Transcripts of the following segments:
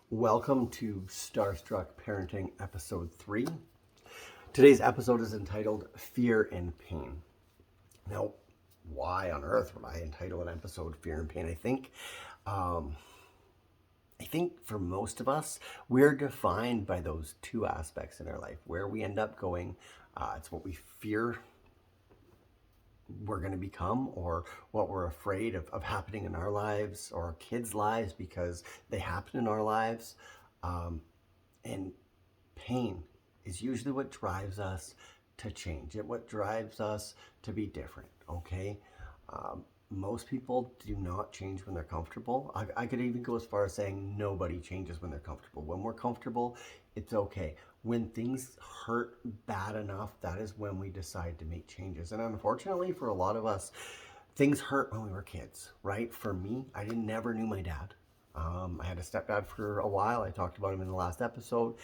Welcome to Starstruck Parenting Episode 3. Today's episode is entitled Fear and Pain. Now, why on earth would I entitle an episode Fear and Pain? I think for most of us, we're defined by those two aspects in our life. Where we end up going, it's what we fear we're going to become, or what we're afraid of happening in our lives or our kids' lives because they happen in our lives. And pain is usually what drives us to change it, what drives us to be different, okay? Most people do not change when they're comfortable. I could even go as far as saying nobody changes when they're comfortable. When we're comfortable, it's okay. When things hurt bad enough, that is when we decide to make changes. And unfortunately, for a lot of us, things hurt when we were kids, right? For me, I never knew my dad. I had a stepdad for a while. I talked about him in the last episode.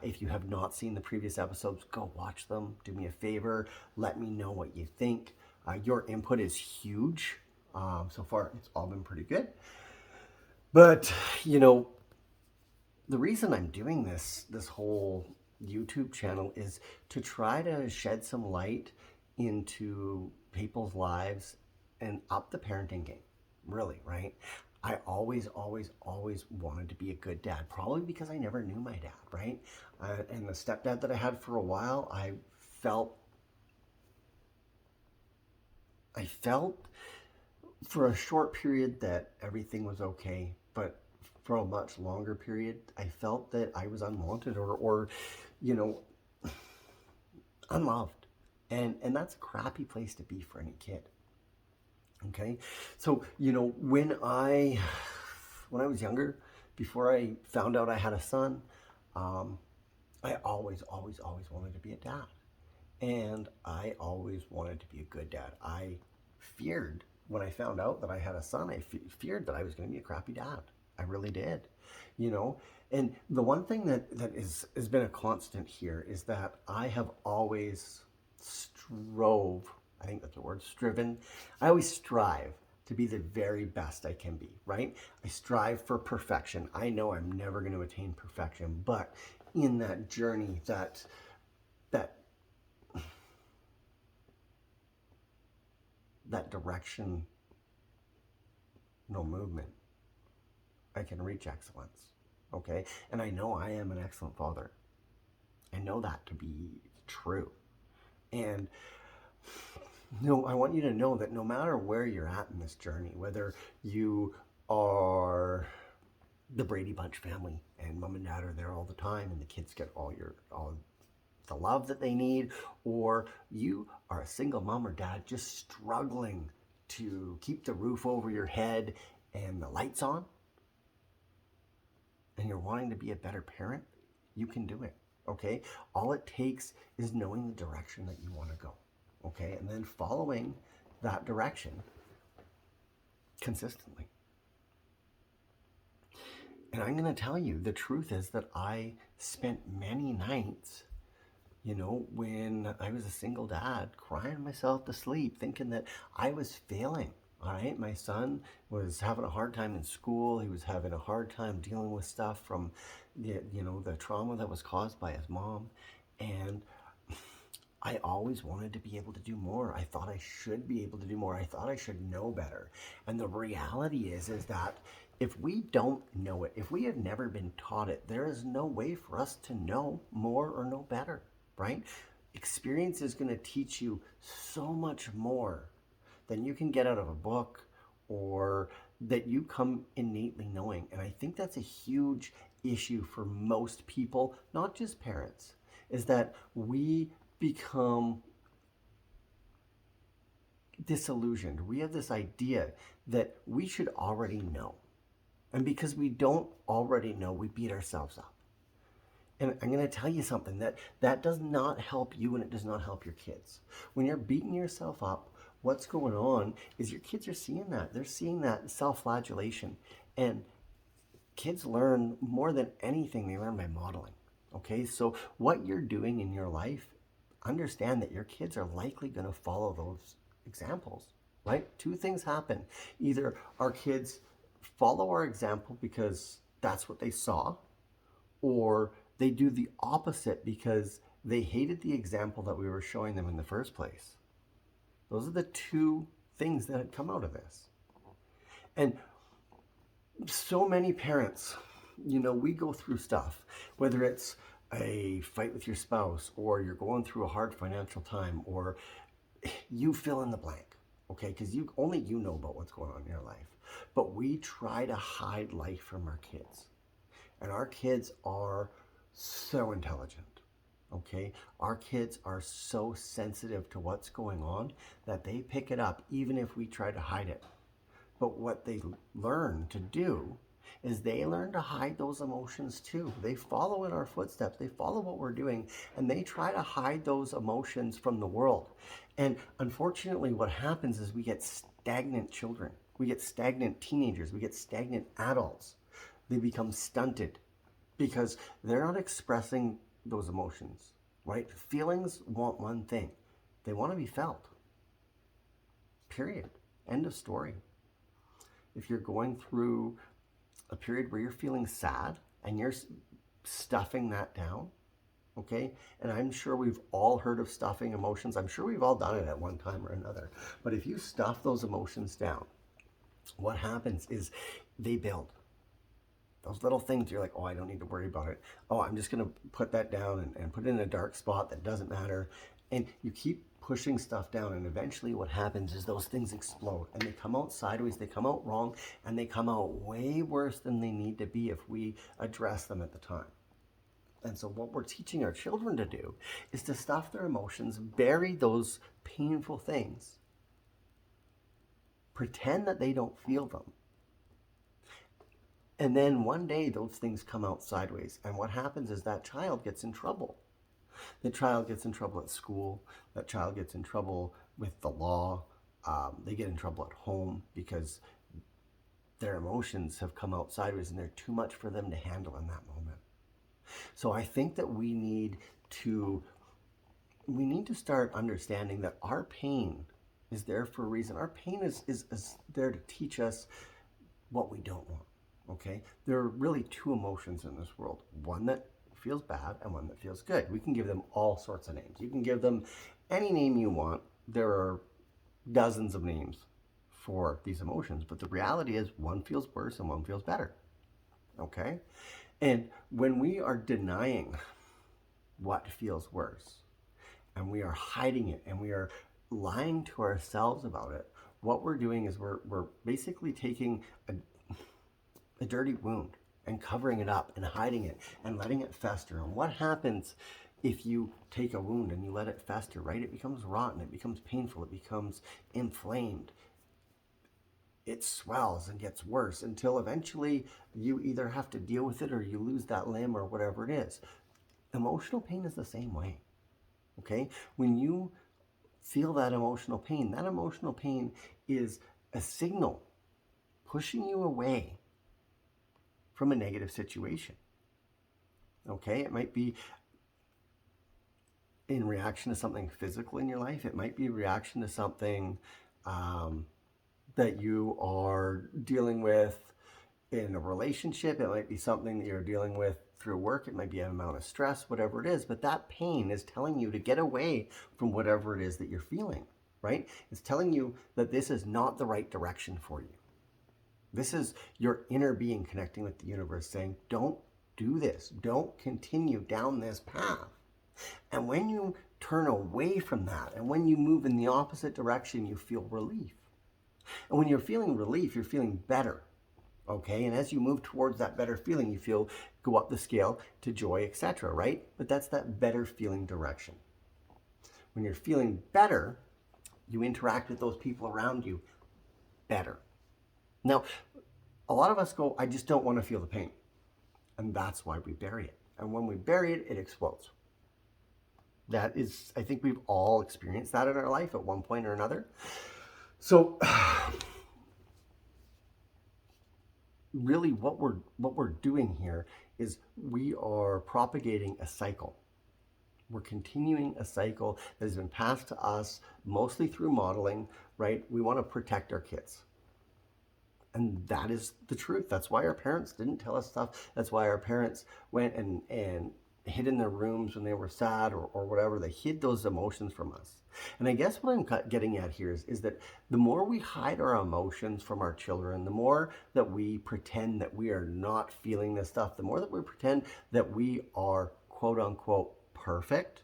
If you have not seen the previous episodes, go watch them. Do me a favor. Let me know what you think. Your input is huge. So far, it's all been pretty good. But, the reason I'm doing this whole YouTube channel is to try to shed some light into people's lives and up the parenting game, really, right? I always wanted to be a good dad, probably because I never knew my dad, right? And the stepdad that I had for a while, I felt for a short period that everything was okay, but for a much longer period, I felt that I was unwanted or unloved. And that's a crappy place to be for any kid. Okay? So, when I was younger, before I found out I had a son, I always wanted to be a dad. And I always wanted to be a good dad. I feared when I found out that I had a son, I feared that I was going to be a crappy dad. I really did, And the one thing that has been a constant here is that I have always striven. I always strive to be the very best I can be, right? I strive for perfection. I know I'm never going to attain perfection, but in that journey, that direction, no movement, I can reach excellence, okay? And I know I am an excellent father. I know that to be true. And I want you to know that no matter where you're at in this journey, whether you are the Brady Bunch family and mom and dad are there all the time and the kids get all the love that they need, or you are a single mom or dad just struggling to keep the roof over your head and the lights on, and you're wanting to be a better parent, you can do it, okay? All it takes is knowing the direction that you want to go, okay? And then following that direction consistently. And I'm going to tell you, the truth is that I spent many nights, when I was a single dad, crying myself to sleep, thinking that I was failing. All right, my son was having a hard time in school. He was having a hard time dealing with stuff from the trauma that was caused by his mom. And I always wanted to be able to do more. I thought I should be able to do more. I thought I should know better. And the reality is that if we don't know it, if we have never been taught it, there is no way for us to know more or know better, right? Experience is going to teach you so much more than you can get out of a book or that you come innately knowing. And I think that's a huge issue for most people, not just parents, is that we become disillusioned. We have this idea that we should already know. And because we don't already know, we beat ourselves up. And I'm going to tell you something, that does not help you and it does not help your kids. When you're beating yourself up, what's going on is your kids are seeing that. They're seeing that self-flagellation. And kids learn more than anything, they learn by modeling. Okay, so what you're doing in your life, understand that your kids are likely going to follow those examples, right? Two things happen. Either our kids follow our example because that's what they saw, or they do the opposite because they hated the example that we were showing them in the first place. Those are the two things that had come out of this. And so many parents, we go through stuff, whether it's a fight with your spouse, or you're going through a hard financial time, or you fill in the blank, okay? Because only you know about what's going on in your life. But we try to hide life from our kids. And our kids are so intelligent, okay? Our kids are so sensitive to what's going on that they pick it up even if we try to hide it. But what they learn to do is they learn to hide those emotions too. They follow in our footsteps. They follow what we're doing, and they try to hide those emotions from the world. And unfortunately, what happens is we get stagnant children. We get stagnant teenagers. We get stagnant adults. They become stunted because they're not expressing those emotions, right? Feelings want one thing. They want to be felt. Period. End of story. If you're going through a period where you're feeling sad and you're stuffing that down, okay? And I'm sure we've all heard of stuffing emotions. I'm sure we've all done it at one time or another. But if you stuff those emotions down, what happens is they build. Those little things, you're like, oh, I don't need to worry about it. Oh, I'm just going to put that down and put it in a dark spot that doesn't matter. And you keep pushing stuff down, and eventually what happens is those things explode, and they come out sideways, they come out wrong, and they come out way worse than they need to be if we address them at the time. And so what we're teaching our children to do is to stuff their emotions, bury those painful things, pretend that they don't feel them. And then one day those things come out sideways. And what happens is that child gets in trouble. The child gets in trouble at school. That child gets in trouble with the law. They get in trouble at home because their emotions have come out sideways and they're too much for them to handle in that moment. So I think that we need to start understanding that our pain is there for a reason. Our pain is there to teach us what we don't want. Okay? There are really two emotions in this world. One that feels bad and one that feels good. We can give them all sorts of names. You can give them any name you want. There are dozens of names for these emotions, but the reality is one feels worse and one feels better. Okay? And when we are denying what feels worse, and we are hiding it, and we are lying to ourselves about it, what we're doing is we're basically taking a dirty wound and covering it up and hiding it and letting it fester. And what happens if you take a wound and you let it fester, right? It becomes rotten, it becomes painful, it becomes inflamed. It swells and gets worse until eventually you either have to deal with it or you lose that limb or whatever it is. Emotional pain is the same way, okay? When you feel that emotional pain is a signal pushing you away from a negative situation. Okay, it might be in reaction to something physical in your life. It might be a reaction to something that you are dealing with in a relationship. It might be something that you're dealing with through work. It might be an amount of stress, whatever it is. But that pain is telling you to get away from whatever it is that you're feeling, right? It's telling you that this is not the right direction for you. This is your inner being connecting with the universe saying, don't do this. Don't continue down this path. And when you turn away from that and when you move in the opposite direction, you feel relief. And when you're feeling relief, you're feeling better. Okay? And as you move towards that better feeling, you feel go up the scale to joy, etc., right? But that's that better feeling direction. When you're feeling better, you interact with those people around you better. Now, a lot of us go, I just don't want to feel the pain. And that's why we bury it. And when we bury it, it explodes. That is, I think we've all experienced that in our life at one point or another. So really what we're doing here is we are propagating a cycle. We're continuing a cycle that has been passed to us mostly through modeling, right? We want to protect our kids. And that is the truth. That's why our parents didn't tell us stuff. That's why our parents went and hid in their rooms when they were sad or whatever. They hid those emotions from us. And I guess what I'm getting at here is that the more we hide our emotions from our children, the more that we pretend that we are not feeling this stuff, the more that we pretend that we are quote unquote perfect,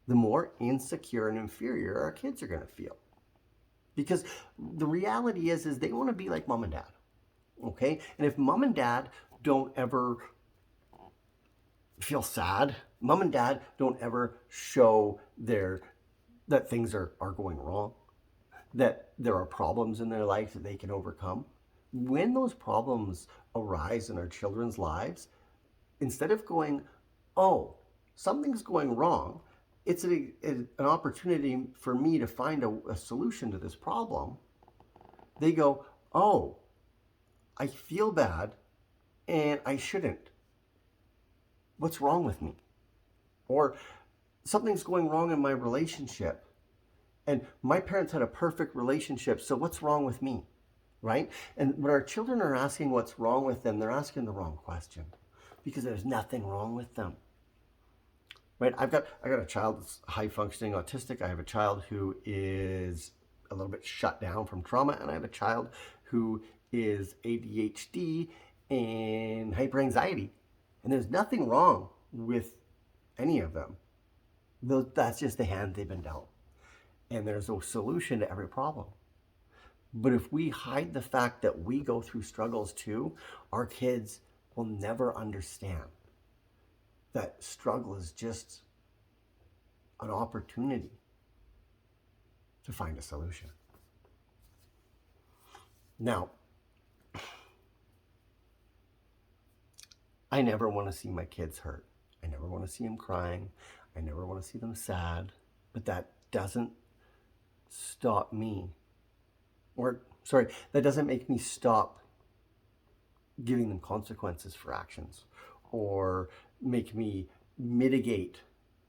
the more insecure and inferior our kids are going to feel. Because the reality is they want to be like mom and dad. Okay? And if mom and dad don't ever feel sad, mom and dad don't ever show that things are going wrong, that there are problems in their life that they can overcome, when those problems arise in our children's lives, instead of going, oh, something's going wrong, it's an opportunity for me to find a solution to this problem, they go, oh, I feel bad and I shouldn't. What's wrong with me? Or something's going wrong in my relationship. And my parents had a perfect relationship, so what's wrong with me? Right? And when our children are asking what's wrong with them, they're asking the wrong question, because there's nothing wrong with them. Right? I got a child that's high functioning autistic. I have a child who is a little bit shut down from trauma, and I have a child who is ADHD and hyperanxiety. And there's nothing wrong with any of them. That's just the hand they've been dealt. And there's a solution to every problem. But if we hide the fact that we go through struggles too, our kids will never understand that struggle is just an opportunity to find a solution. Now, I never want to see my kids hurt. I never want to see them crying. I never want to see them sad. But that doesn't stop me. That doesn't make me stop giving them consequences for actions or make me mitigate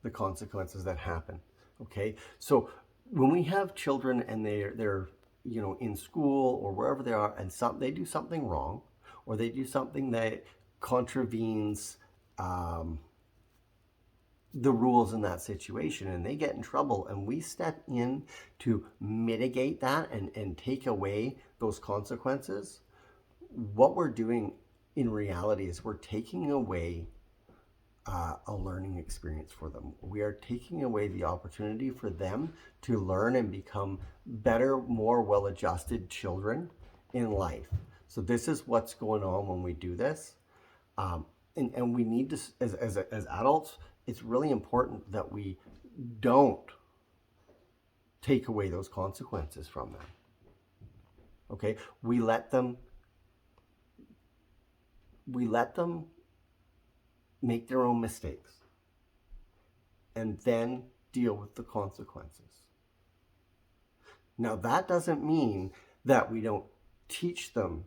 the consequences that happen. Okay? So when we have children and they're in school or wherever they are, and they do something wrong, or they do something that contravenes the rules in that situation, and they get in trouble, and we step in to mitigate that and take away those consequences, what we're doing in reality is we're taking away a learning experience for them. We are taking away the opportunity for them to learn and become better, more well-adjusted children in life. So this is what's going on when we do this. And we need to, as adults, it's really important that we don't take away those consequences from them. Okay? We let them make their own mistakes and then deal with the consequences. Now, that doesn't mean that we don't teach them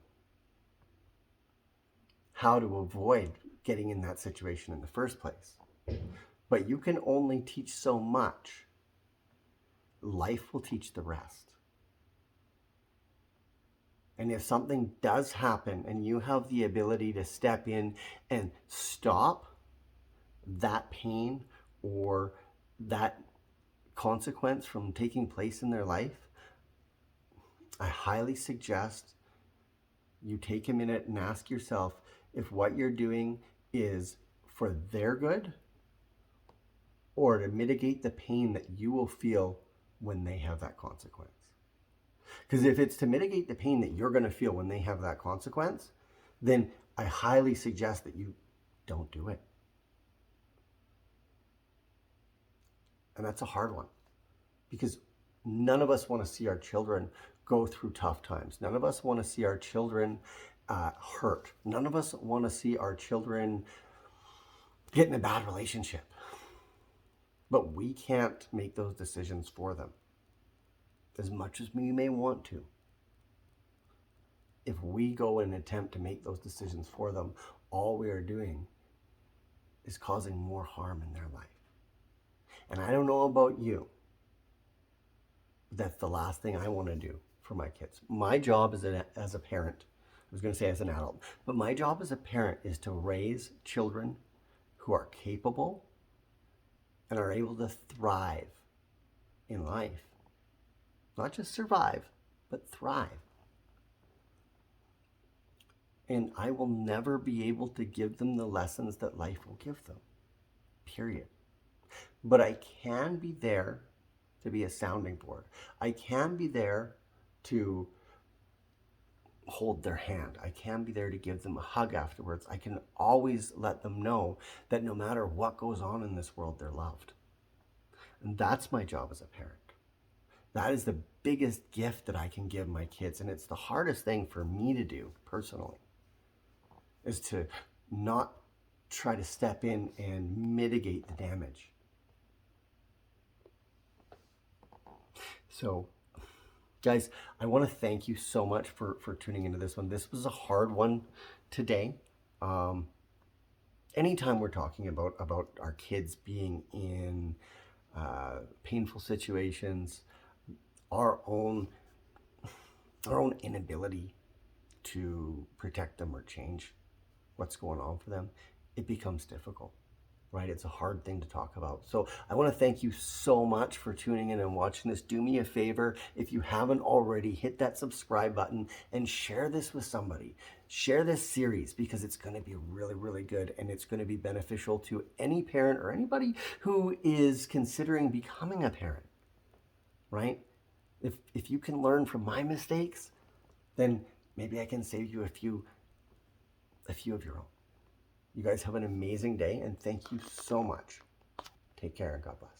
how to avoid getting in that situation in the first place. But you can only teach so much. Life will teach the rest. And if something does happen and you have the ability to step in and stop that pain or that consequence from taking place in their life, I highly suggest you take a minute and ask yourself if what you're doing is for their good or to mitigate the pain that you will feel when they have that consequence. Because if it's to mitigate the pain that you're going to feel when they have that consequence, then I highly suggest that you don't do it. And that's a hard one, because none of us want to see our children go through tough times. None of us want to see our children hurt. None of us want to see our children get in a bad relationship. But we can't make those decisions for them, as much as we may want to. If we go and attempt to make those decisions for them, all we are doing is causing more harm in their life. And I don't know about you, but that's the last thing I want to do for my kids. My job as a parent, I was going to say as an adult, but my job as a parent is to raise children who are capable and are able to thrive in life. Not just survive, but thrive. And I will never be able to give them the lessons that life will give them, period. But I can be there to be a sounding board. I can be there to hold their hand. I can be there to give them a hug afterwards. I can always let them know that no matter what goes on in this world, they're loved. And that's my job as a parent. That is the biggest gift that I can give my kids. And it's the hardest thing for me to do personally, is to not try to step in and mitigate the damage. So, guys, I want to thank you so much for tuning into this one. This was a hard one today. Anytime we're talking about our kids being in painful situations, our own inability to protect them or change what's going on for them, it becomes difficult, right? It's a hard thing to talk about. So I want to thank you so much for tuning in and watching this. Do me a favor, if you haven't already, hit that subscribe button and share this with somebody. Share this series, because it's going to be really, really good, and it's going to be beneficial to any parent or anybody who is considering becoming a parent, right? If you can learn from my mistakes, then maybe I can save you a few of your own. You guys have an amazing day, and thank you so much. Take care, and God bless.